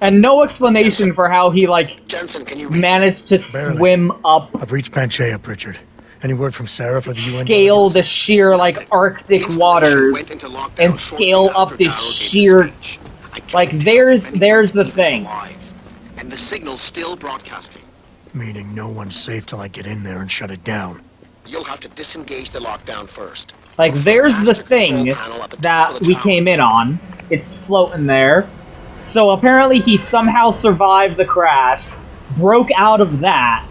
And no explanation for how he, like, Jensen, can you read? managed to Barely. swim up, I've reached Panchaea, Pritchard. Any word from Sarah for the UN scale the delegates? sheer, like, Arctic waters, and scale up this sheer... Like, there's the thing. And the signal's still broadcasting. Meaning no one's safe till I get in there and shut it down. You'll have to disengage the lockdown first. Like, there's the thing that we came in on. It's floating there. So apparently he somehow survived the crash, broke out of that,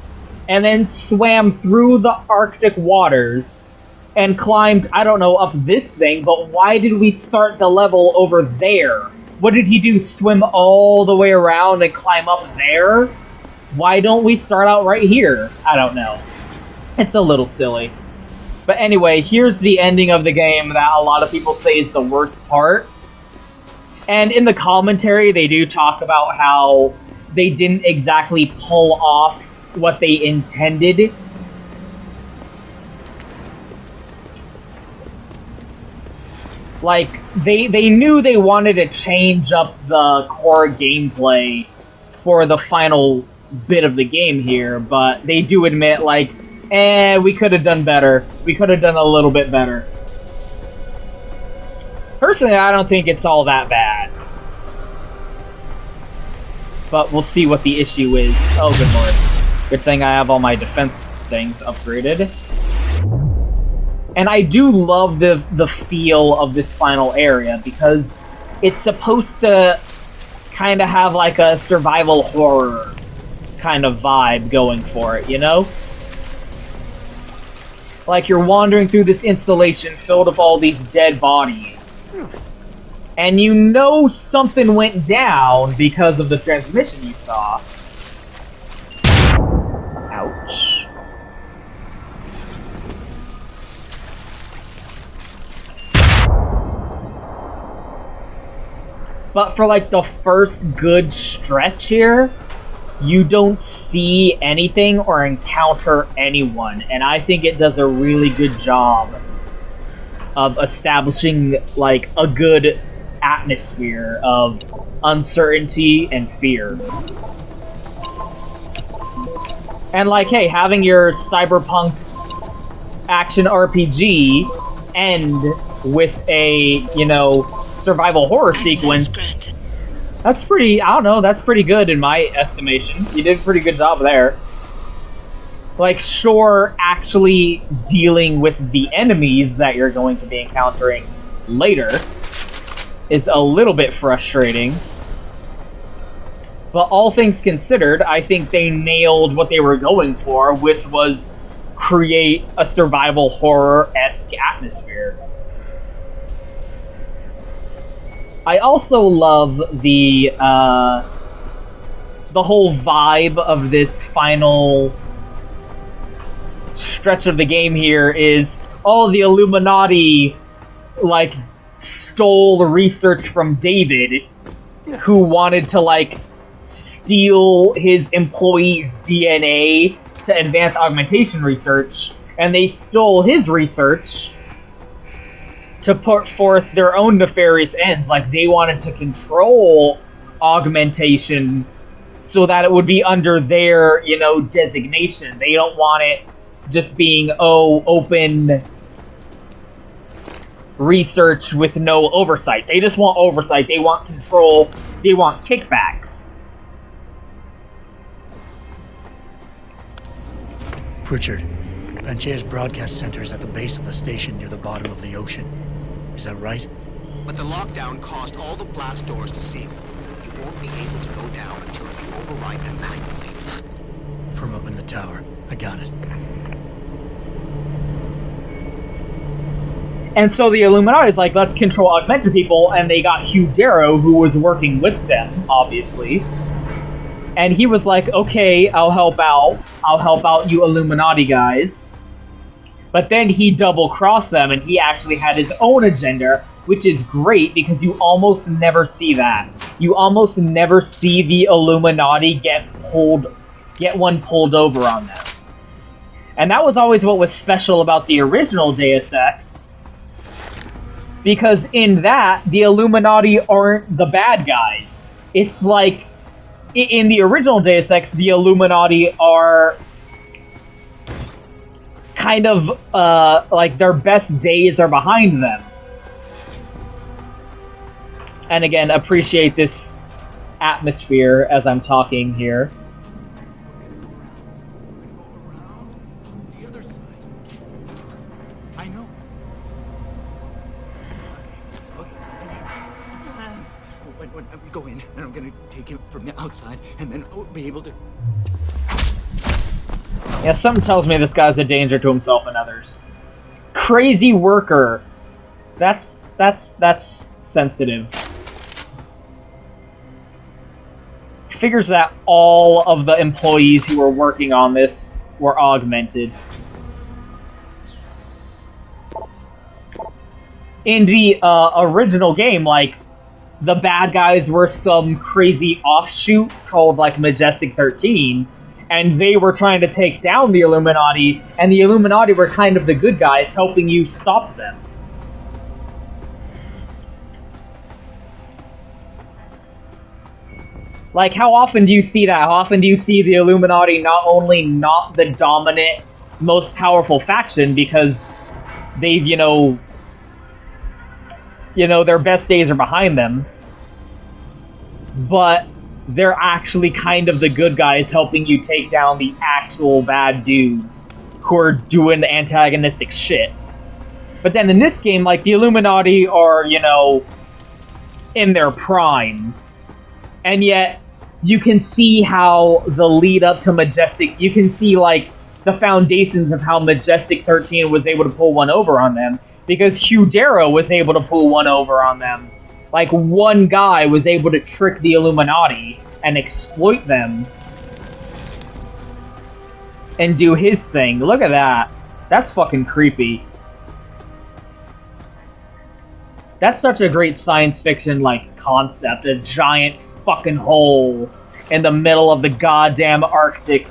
and then swam through the Arctic waters and climbed, I don't know, up this thing, but why did we start the level over there? What did he do, swim all the way around and climb up there? Why don't we start out right here? I don't know. It's a little silly. But anyway, here's the ending of the game that a lot of people say is the worst part. And in the commentary, they do talk about how they didn't exactly pull off what they intended. Like, they knew they wanted to change up the core gameplay for the final bit of the game here, but they do admit, like, we could have done better. We could have done a little bit better. Personally, I don't think it's all that bad. But we'll see what the issue is. Oh, good lord. Good thing I have all my defense things upgraded. And I do love the feel of this final area, because it's supposed to kind of have like a survival horror kind of vibe going for it, you know? Like you're wandering through this installation filled with all these dead bodies. And you know something went down because of the transmission you saw. Ouch. But for like the first good stretch here, you don't see anything or encounter anyone, and I think it does a really good job of establishing like a good atmosphere of uncertainty and fear. And like, hey, having your cyberpunk action RPG end with a, you know, survival horror sequence, that's pretty, I don't know, that's pretty good in my estimation. You did a pretty good job there. Like, sure, actually dealing with the enemies that you're going to be encountering later is a little bit frustrating. But all things considered, I think they nailed what they were going for, which was create a survival horror-esque atmosphere. I also love the whole vibe of this final stretch of the game here is, oh, the Illuminati, like, stole research from David, who wanted to, like, steal his employees' DNA to advance augmentation research, and they stole his research to put forth their own nefarious ends. Like, they wanted to control augmentation so that it would be under their, you know, designation. They don't want it just being, oh, open research with no oversight. They just want oversight. They want control. They want kickbacks. Pritchard, Panchaea's broadcast center is at the base of the station near the bottom of the ocean. Is that right? But the lockdown caused all the blast doors to seal. You won't be able to go down until you override them manually. From up in the tower. I got it. And so the Illuminati is like, let's control augmented people, and they got Hugh Darrow, who was working with them, obviously. And he was like, okay, I'll help out. I'll help out you Illuminati guys. But then he double-crossed them, and he actually had his own agenda, which is great, because you almost never see that. You almost never see the Illuminati get one pulled over on them. And that was always what was special about the original Deus Ex, because in that, the Illuminati aren't the bad guys. It's like in the original Deus Ex, the Illuminati are kind of like their best days are behind them. And again, appreciate this atmosphere as I'm talking here. The other side. I know. Okay. When we go in, and I'm gonna take him from the outside, and then I'll be able to. Yeah, something tells me this guy's a danger to himself and others. Crazy worker. That's sensitive. Figures that all of the employees who were working on this were augmented. In the original game, like, the bad guys were some crazy offshoot called, like, Majestic 13, and they were trying to take down the Illuminati, and the Illuminati were kind of the good guys helping you stop them. Like, how often do you see that? How often do you see the Illuminati not only not the dominant, most powerful faction because they've, you know, their best days are behind them, but they're actually kind of the good guys helping you take down the actual bad dudes who are doing the antagonistic shit. But then in this game, like, the Illuminati are, you know, in their prime. And yet, you can see how the lead up to Majestic, you can see, like, the foundations of how Majestic 13 was able to pull one over on them. Because Hugh Darrow was able to pull one over on them. Like, one guy was able to trick the Illuminati and exploit them. And do his thing. Look at that. That's fucking creepy. That's such a great science fiction, like, concept. A giant fucking hole in the middle of the goddamn Arctic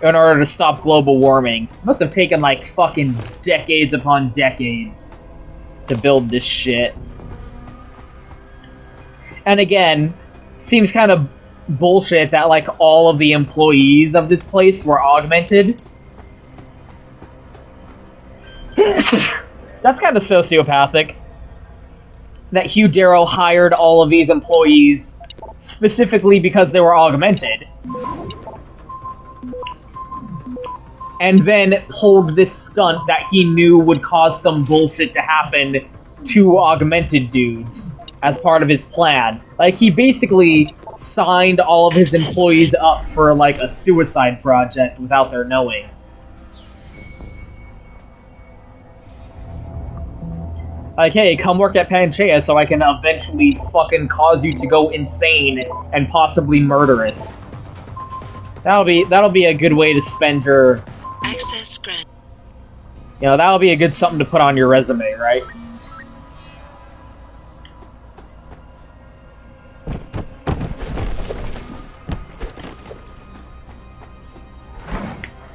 in order to stop global warming. It must have taken, like, fucking decades upon decades to build this shit. And again, seems kind of bullshit that, like, all of the employees of this place were augmented. That's kind of sociopathic. That Hugh Darrow hired all of these employees specifically because they were augmented. And then pulled this stunt that he knew would cause some bullshit to happen to augmented dudes as part of his plan. Like, he basically signed all of his employees up for, like, a suicide project without their knowing. Like, hey, come work at Pangaea so I can eventually fucking cause you to go insane and possibly murderous. That'll be a good way to spend your... Access grant. You know, that'll be a good something to put on your resume, right?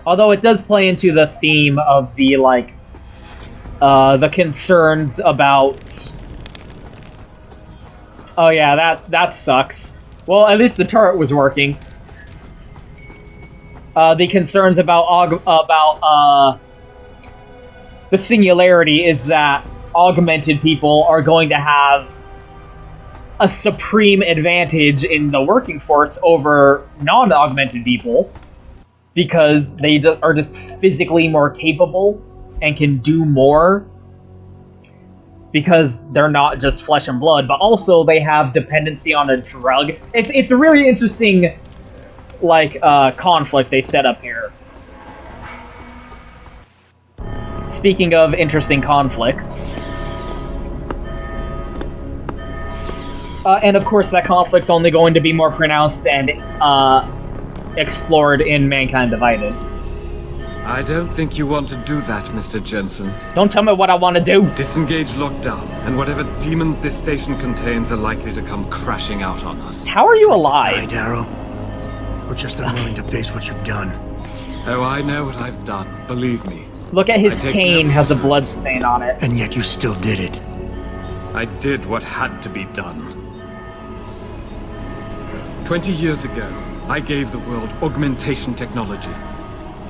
Although it does play into the theme of the, like, the concerns about... Oh yeah, that sucks. Well, at least the turret was working. The concerns about the singularity is that augmented people are going to have a supreme advantage in the working force over non-augmented people because they are just physically more capable and can do more because they're not just flesh and blood, but also they have dependency on a drug. It's a really interesting, like, conflict they set up here. Speaking of interesting conflicts. And of course that conflict's only going to be more pronounced and explored in Mankind Divided. I don't think you want to do that, Mr. Jensen. Don't tell me what I want to do! Disengage lockdown, and whatever demons this station contains are likely to come crashing out on us. How are you Hi, alive? Darrow. We're just unwilling to face what you've done. Oh, I know what I've done, believe me. Look at his I take cane, no has a offense. blood stain on it. And yet you still did it. I did what had to be done. 20 years ago, I gave the world augmentation technology.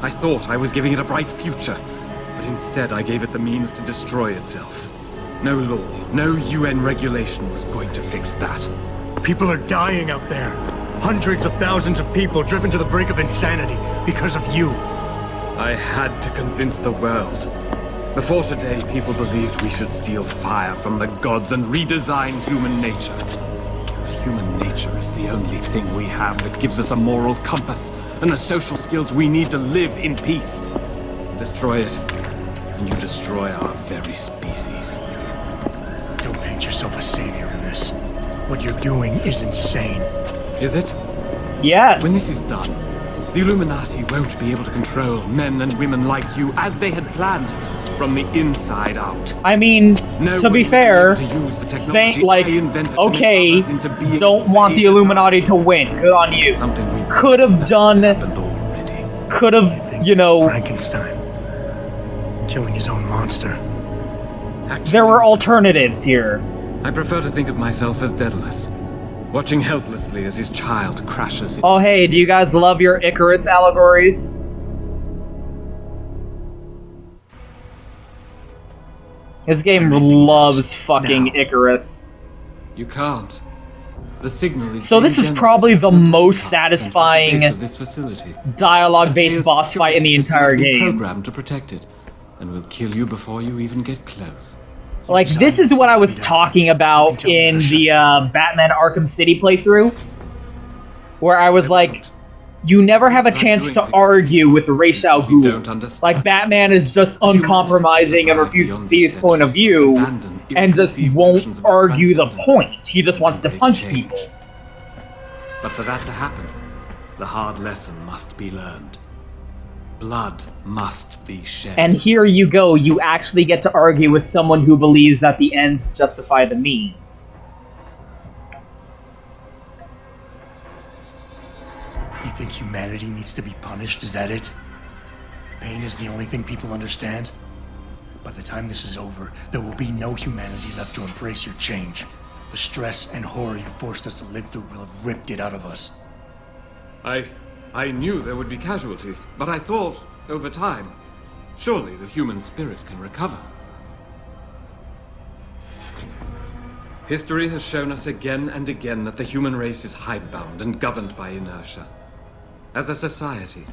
I thought I was giving it a bright future, but instead I gave it the means to destroy itself. No law, no UN regulation was going to fix that. People are dying out there. Hundreds of thousands of people driven to the brink of insanity because of you. I had to convince the world. Before today, people believed we should steal fire from the gods and redesign human nature. Human nature is the only thing we have that gives us a moral compass and the social skills we need to live in peace. Destroy it, and you destroy our very species. Don't paint yourself a savior in this. What you're doing is insane. Is it? Yes. When this is done, the Illuminati won't be able to control men and women like you as they had planned, from the inside out. I mean, No to be one fair, will be able to use the technology like, I invented to okay, make others into beings don't want the they Illuminati to win. Good on you. Something we Could have done, happened already. could have, you know, Frankenstein. Killing his own monster. Actually, there were alternatives here. I prefer to think of myself as Daedalus, watching helplessly as his child crashes into Oh the hey, sea. do you guys love your Icarus allegories? This game I'm ending loves this fucking now. Icarus. You can't. The signal is So being this is generated probably the from most path satisfying at the base of this facility. dialogue-based Atreus' boss fight in the security system entire has been game. programmed to protect it, and will kill you before you even get close. Like, this is what I was talking about in the Batman Arkham City playthrough, where I was like, you never have a chance to argue with Ra's al You don't Ghul. understand. Like, Batman is just uncompromising and refuses to see his point of view, and just won't argue the point. He just wants to punch people. But for that to happen, the hard lesson must be learned. Blood must be shed. And here you go, you actually get to argue with someone who believes that the ends justify the means. You think humanity needs to be punished? Is that it? Pain is the only thing people understand? By the time this is over, there will be no humanity left to embrace your change. The stress and horror you forced us to live through will have ripped it out of us. I knew there would be casualties, but I thought, over time, surely the human spirit can recover. History has shown us again and again that the human race is hidebound and governed by inertia. As a society,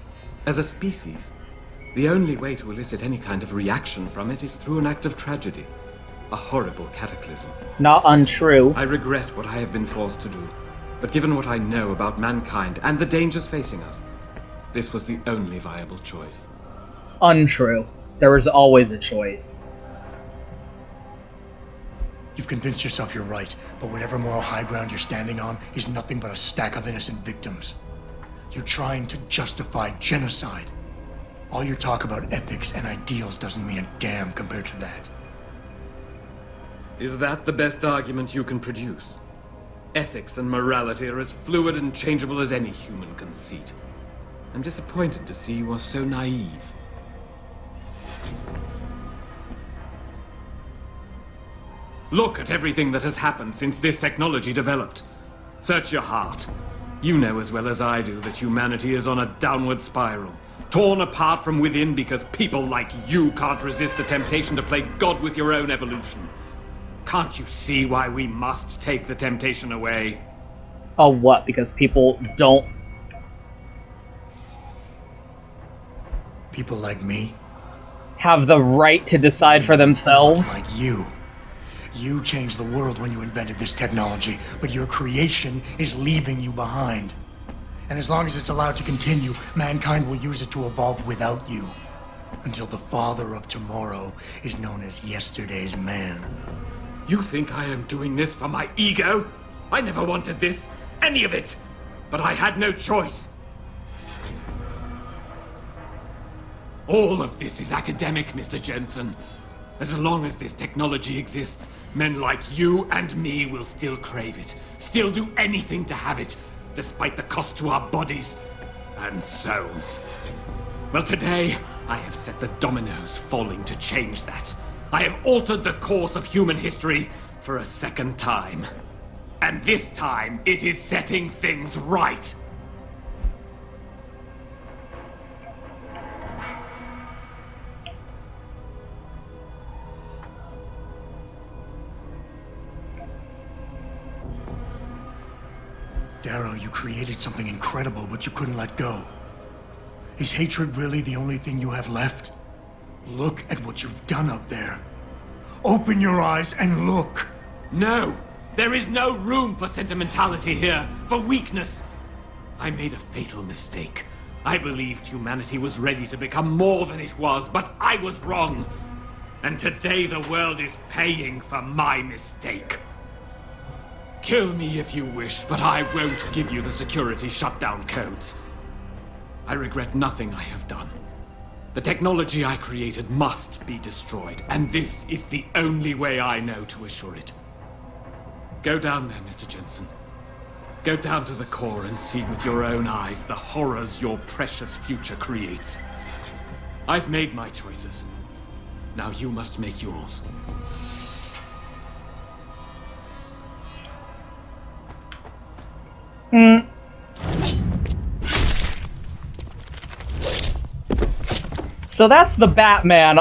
as a species, the only way to elicit any kind of reaction from it is through an act of tragedy. A horrible cataclysm. Not untrue. I regret what I have been forced to do, but given what I know about mankind and the dangers facing us, this was the only viable choice. Untrue. There was always a choice. You've convinced yourself you're right, but whatever moral high ground you're standing on is nothing but a stack of innocent victims. You're trying to justify genocide. All your talk about ethics and ideals doesn't mean a damn compared to that. Is that the best argument you can produce? Ethics and morality are as fluid and changeable as any human conceit. I'm disappointed to see you are so naive. Look at everything that has happened since this technology developed. Search your heart. You know as well as I do that humanity is on a downward spiral, torn apart from within because people like you can't resist the temptation to play God with your own evolution. Can't you see why we must take the temptation away? Oh, what? Because people don't... People like me? have the right to decide for themselves? Like you. You changed the world when you invented this technology, but your creation is leaving you behind. And as long as it's allowed to continue, mankind will use it to evolve without you. Until the father of tomorrow is known as yesterday's man. You think I am doing this for my ego? I never wanted this, any of it. But I had no choice. All of this is academic, Mr. Jensen. As long as this technology exists, men like you and me will still crave it, still do anything to have it, despite the cost to our bodies and souls. Well, today, I have set the dominoes falling to change that. I have altered the course of human history for a second time. And this time, it is setting things right. Darrow, you created something incredible, but you couldn't let go. Is hatred really the only thing you have left? Look at what you've done out there. Open your eyes and look. No! There is no room for sentimentality here, for weakness. I made a fatal mistake. I believed humanity was ready to become more than it was, but I was wrong. And today the world is paying for my mistake. Kill me if you wish, but I won't give you the security shutdown codes. I regret nothing I have done. The technology I created must be destroyed, and this is the only way I know to assure it. Go down there, Mr. Jensen. Go down to the core and see with your own eyes the horrors your precious future creates. I've made my choices. Now you must make yours. So that's the Batman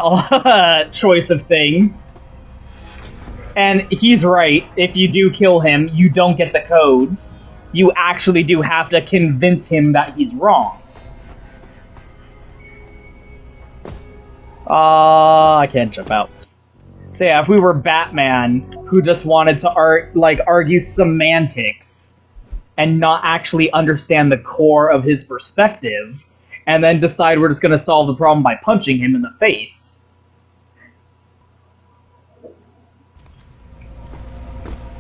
choice of things. And he's right, if you do kill him, you don't get the codes. You actually do have to convince him that he's wrong. I can't jump out. So yeah, if we were Batman, who just wanted to argue semantics, and not actually understand the core of his perspective, and then decide we're just going to solve the problem by punching him in the face.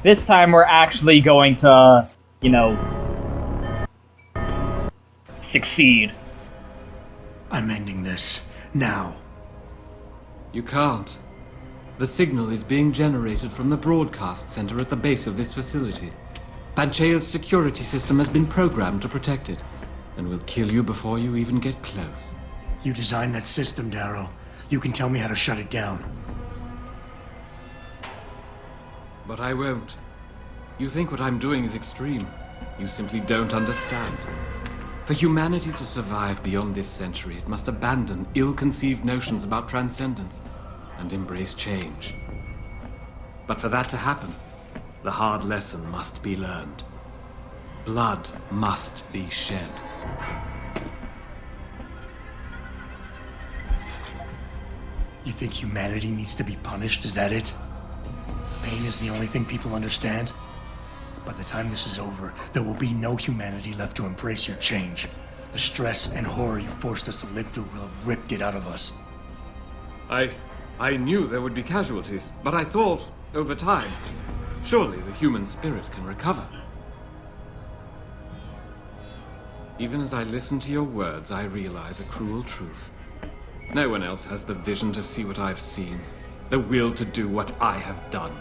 This time we're actually going to, you know, succeed. I'm ending this. Now. You can't. The signal is being generated from the broadcast center at the base of this facility. Panchea's security system has been programmed to protect it, and will kill you before you even get close. You designed that system, Darrow. You can tell me how to shut it down. But I won't. You think what I'm doing is extreme. You simply don't understand. For humanity to survive beyond this century, it must abandon ill-conceived notions about transcendence and embrace change. But for that to happen, the hard lesson must be learned. Blood must be shed. You think humanity needs to be punished? Is that it? Pain is the only thing people understand? By the time this is over, there will be no humanity left to embrace your change. The stress and horror you forced us to live through will have ripped it out of us. I knew there would be casualties, but I thought, over time, surely the human spirit can recover. Even as I listen to your words, I realize a cruel truth. No one else has the vision to see what I've seen, the will to do what I have done.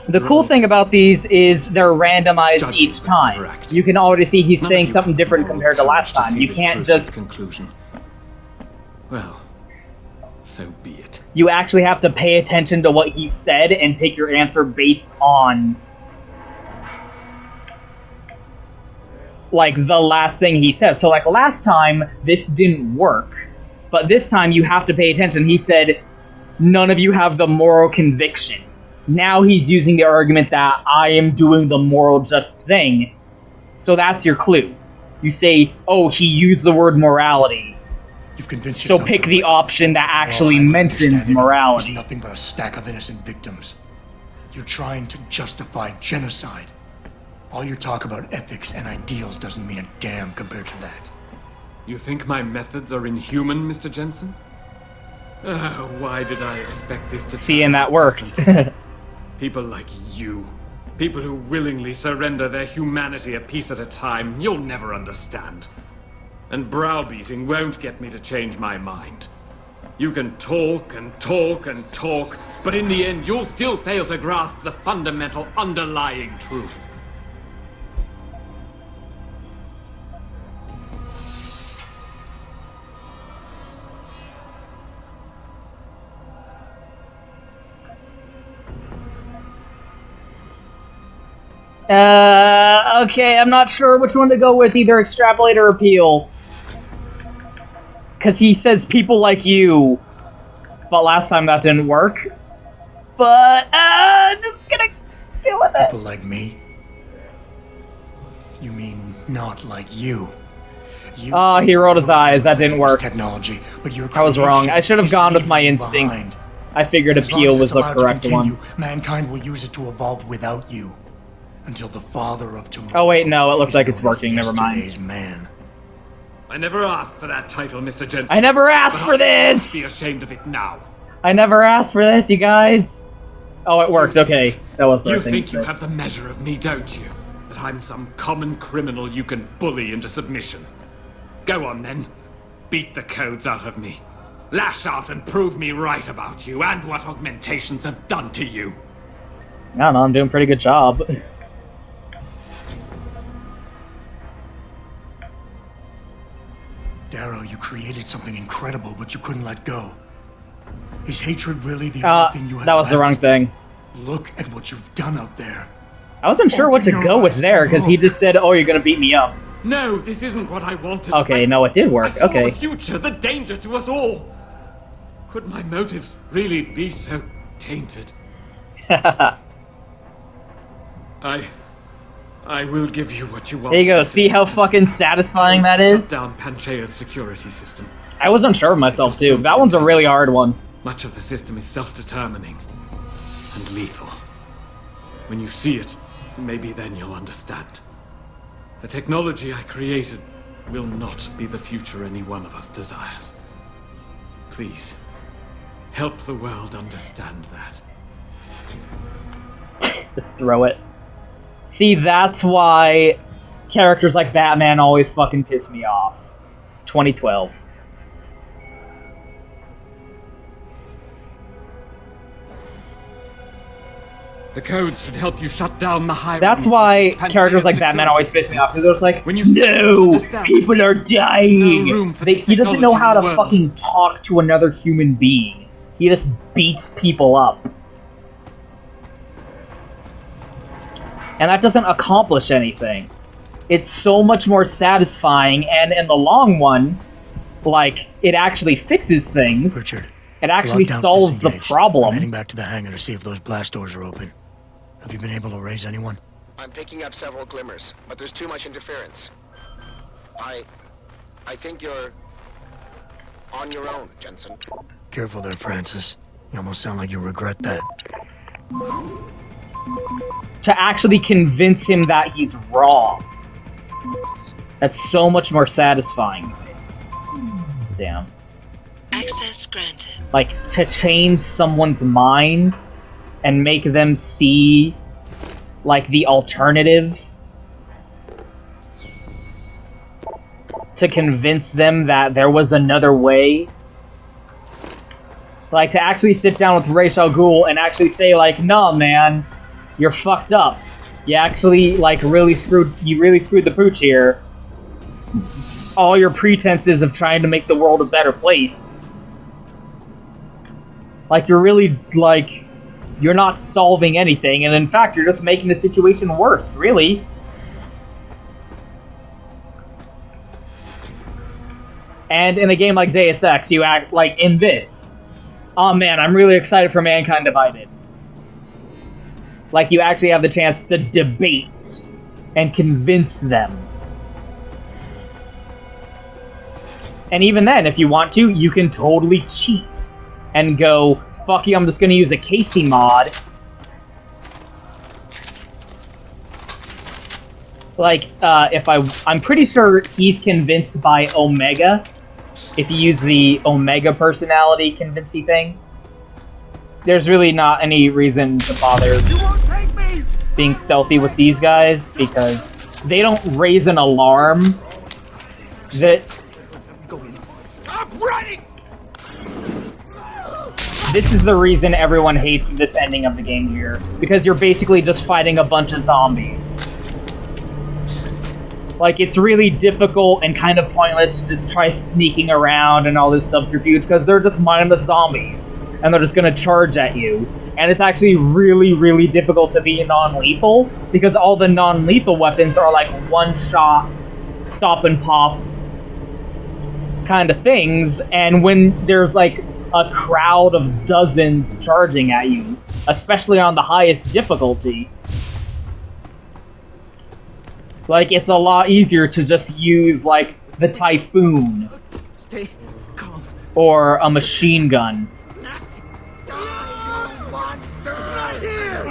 The cool thing about these is they're randomized each time. You can already see he's saying something different compared to last time. You can't just... conclusion. Well, so be it. You actually have to pay attention to what he said and pick your answer based on, like, the last thing he said. So, like, last time, this didn't work. But this time, you have to pay attention. He said, none of you have the moral conviction. Now he's using the argument that I am doing the moral just thing. So that's your clue. You say, oh, he used the word morality. You've convinced so pick the option that actually mentions morality. He's nothing but a stack of innocent victims. You're trying to justify genocide. All your talk about ethics and ideals doesn't mean a damn compared to that. You think my methods are inhuman, Mr. Jensen? Why did I expect this to see, and that worked. People like you, people who willingly surrender their humanity a piece at a time, you'll never understand. And browbeating won't get me to change my mind. You can talk and talk and talk, but in the end you'll still fail to grasp the fundamental underlying truth. Okay, I'm not sure which one to go with, either extrapolate or appeal. Because he says people like you, but last time that didn't work. But, just gonna deal with it. People like me? You mean not like you? Oh, he rolled his eyes, that didn't work. Technology, but I was wrong, I should have gone with my instinct. Behind. I figured appeal was the correct one. Mankind will use it to evolve without you. Until the father of tomorrow. Oh wait, no, it looks like it's working, never mind. Man. I never asked for that title, Mr. Jensen. I never asked for Be this! ashamed of it now. I never asked for this, you guys. Oh, it worked, okay. That was the You right thing think to you say. have the measure of me, don't you? That I'm some common criminal you can bully into submission. Go on, then. Beat the codes out of me. Lash out and prove me right about you and what augmentations have done to you. I don't know, I'm doing a pretty good job. Darrow, you created something incredible, but you couldn't let go. Is hatred really the only thing you have that was the left? wrong thing. Look at what you've done out there. I wasn't sure what to Open go your with eyes there, and because he look. just said, oh, you're gonna beat me up. No, this isn't what I wanted. Okay, no, it did I work, saw okay. the future, the danger to us all. Could my motives really be so tainted? I will give you what you want. There you go, Mr. see how Jensen. fucking satisfying that is? Shut down Panchaea's security system. I wasn't sure of myself, Which will too. still That be one's a intact. really hard one. Much of the system is self-determining and lethal. When you see it, maybe then you'll understand. The technology I created will not be the future any one of us desires. Please, help the world understand that. Just throw it. See, that's why characters like Batman always fucking piss me off. 2012. The codes should help you shut down the high. That's why characters like Batman always piss me off, because they're just like, When you no, understand, people are dying. no room for He doesn't know technology how in to the world. fucking talk to another human being. He just beats people up. And that doesn't accomplish anything. It's so much more satisfying, and in the long run, like, it actually fixes things. Richard, It actually lockdown solves the disengaged. I'm heading problem. back to the hangar to see if those blast doors are open. Have you been able to raise anyone? I'm picking up several glimmers, but there's too much interference. I think you're on your own, Jensen. Careful there, Francis. You almost sound like you regret that. To actually convince him that he's wrong. That's so much more satisfying. Damn. Access granted. Like, to change someone's mind and make them see, like, the alternative. To convince them that there was another way. Like, to actually sit down with Ra's al Ghul and actually say, like, no, man, you're fucked up. You actually, like, really screwed the pooch here. All your pretenses of trying to make the world a better place. Like, you're really, like, you're not solving anything, and in fact, you're just making the situation worse, really. And in a game like Deus Ex, you act like in this. Oh man, I'm really excited for Mankind Divided. Like, you actually have the chance to debate and convince them. And even then, if you want to, you can totally cheat and go, fuck you, I'm just gonna use a Casey mod. Like, I'm pretty sure he's convinced by Omega, if you use the Omega personality convincing thing. There's really not any reason to bother being stealthy with these guys, because they don't raise an alarm that... Stop running! This is the reason everyone hates this ending of the game here, because you're basically just fighting a bunch of zombies. Like, it's really difficult and kind of pointless to just try sneaking around and all this subterfuge, because they're just mindless zombies. and they're just gonna charge at you. And it's actually really, really difficult to be non-lethal, because all the non-lethal weapons are like one-shot, stop and pop kind of things, and when there's like a crowd of dozens charging at you, especially on the highest difficulty, like, it's a lot easier to just use, like, the Typhoon. Stay calm. Or a machine gun. Nasty. Die, you monster! Right here!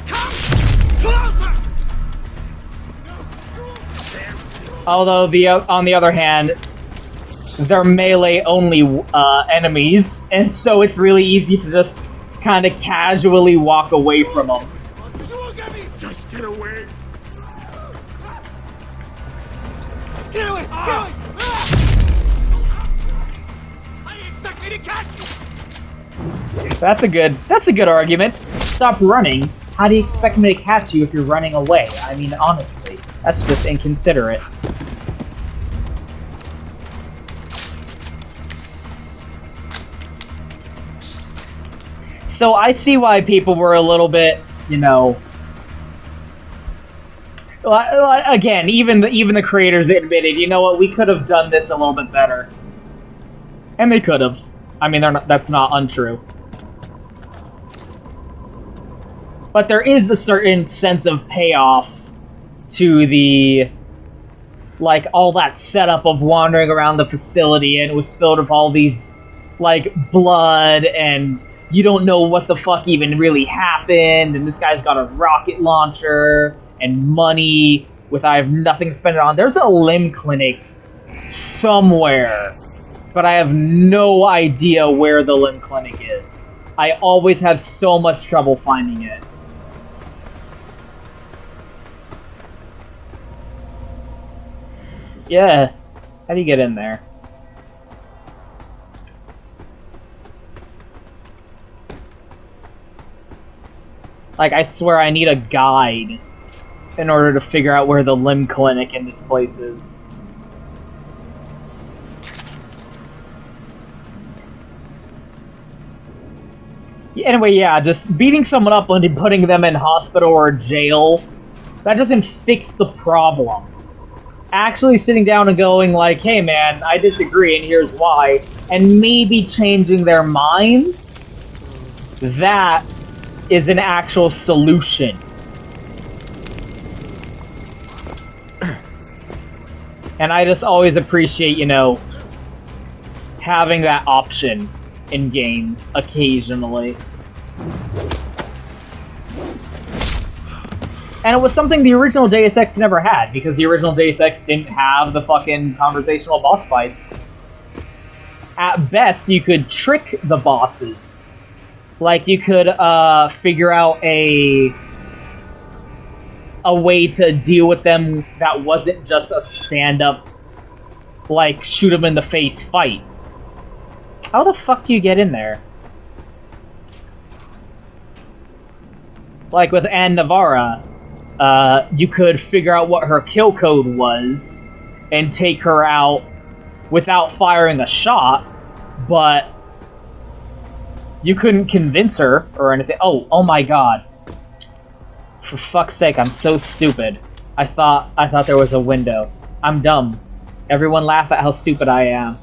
Come closer! Although, on the other hand, they're melee-only enemies, and so it's really easy to just kind of casually walk away from them. Just get away. Get away! Get away! How do you expect me to catch you? That's a good argument. Stop running. How do you expect me to catch you if you're running away? I mean, honestly, that's just inconsiderate. So I see why people were a little bit, you know... Again, even the creators admitted, you know what, we could have done this a little bit better. And they could have. I mean, that's not untrue. But there is a certain sense of payoff to the... like, all that setup of wandering around the facility, and it was filled with all these, like, blood, and you don't know what the fuck even really happened, and this guy's got a rocket launcher, and money, with I have nothing to spend it on. There's a limb clinic somewhere, but I have no idea where the limb clinic is. I always have so much trouble finding it. Yeah, how do you get in there? Like, I swear I need a guide in order to figure out where the limb clinic in this place is. Anyway, yeah, just beating someone up and putting them in hospital or jail, that doesn't fix the problem. Actually sitting down and going like, hey man, I disagree and here's why, and maybe changing their minds, that is an actual solution. And I just always appreciate, you know, having that option in games occasionally. And it was something the original Deus Ex never had, because the original Deus Ex didn't have the fucking conversational boss fights. At best, you could trick the bosses. Like, you could figure out a way to deal with them that wasn't just a stand-up, like, shoot them in the face fight. How the fuck do you get in there? Like with Anne Navarra, you could figure out what her kill code was and take her out without firing a shot, but you couldn't convince her or anything. Oh my god. For fuck's sake, I'm so stupid. I thought there was a window. I'm dumb. Everyone laugh at how stupid I am.